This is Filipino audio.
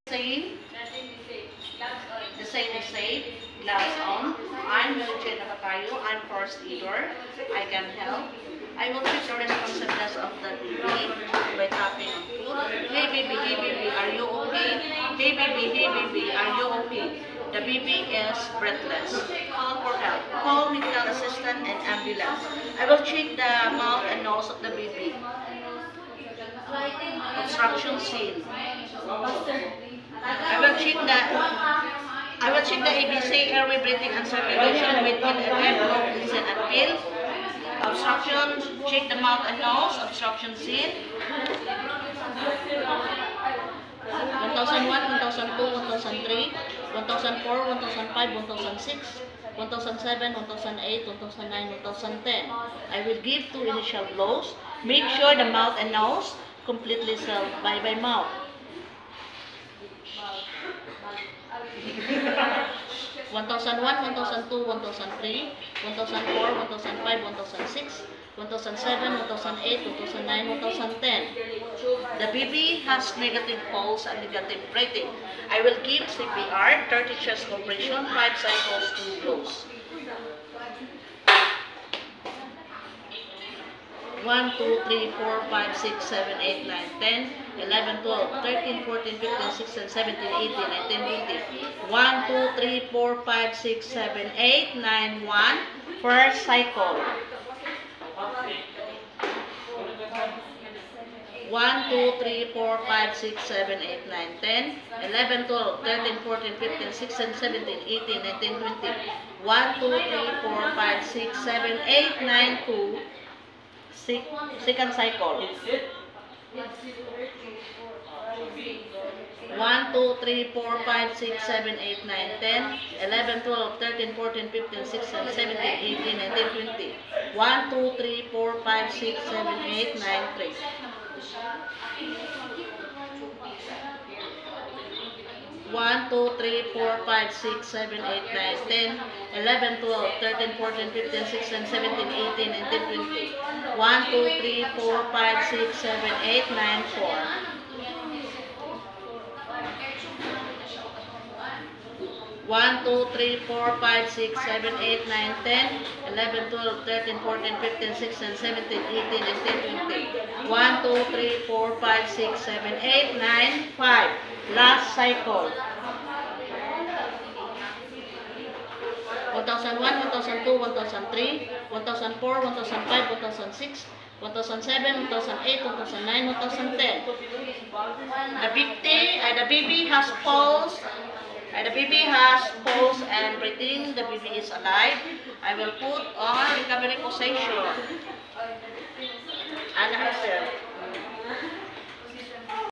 Same. The same is safe. Gloves on. I'm Mildred Nabatayo. I'm first aider. I can help. I will take the responsibility of the baby by tapping on food. Hey baby, are you okay? Hey baby, are you okay? The baby is breathless. Call for help. Call medical assistant and ambulance. I will check the mouth and nose of the baby. Obstruction scene. I will check the ABC, airway, breathing, and circulation with envelope, listen, and feel. Obstruction, check the mouth and nose. Obstruction scene. 1001, 1002, 1003, 1004, 1005, 1006, 1007, 1008, 1009, 1010. I will give 2 initial blows. Make sure the mouth and nose completely sealed by mouth. 1001, 1002, 1003, 1004, 1005, 1006, 1007, 1008, 2009, 2010. The baby has negative pulse and negative breathing. I will give CPR, 30 chest compression, 5 cycles, 2 blows. 1, 2, 3, 4, 5, 6, 7, 8, 9, 10, 11, 12, 13, 14, 15, 16, 17, 18, 19, 20. 1, 2, 3, 4, 5, 6, 7, 8, 9, 1. First cycle. 1, 2, 3, 4, 5, 6, 7, 8, 9, 10, 11, 12, 13, 14, 15, 16, 17, 18, 19, 20. 1, 2, 3, 4, 5, 6, 7, 8, 9, 2. Second cycle. 1, 2, 3, 4, 5, 6, 7, 8, 9, 10, 11, 12, 13, 14, 15, 16, 17, 18, 19, 20. 1, 2, 3, 4, 5, 6, 7, 8, 9, 3. 1, 2, 3, 4, 5, 6, 7, 8, 9, 10, 11, 12, 13, 14, 15, 16, 17, 18, 19, 20. 1, 2, 3, 4, 5, 6, 7, 8, 9, 4. 1, 2, 3, 4, 5, 6, 7, 8, 9, 10, 11, 12, 13, 14, 15, 16, 17, 18, 19, 20. 1, 2, 3, 4, 5, 6, 7, 8, 9, 5. Last cycle. 1001, 1002, 1003, 1004, 1005, 1006, 1007, 2008, 2009, 2010. The baby has pulse. The baby has pulse and breathing. The baby is alive. I will put on recovery position.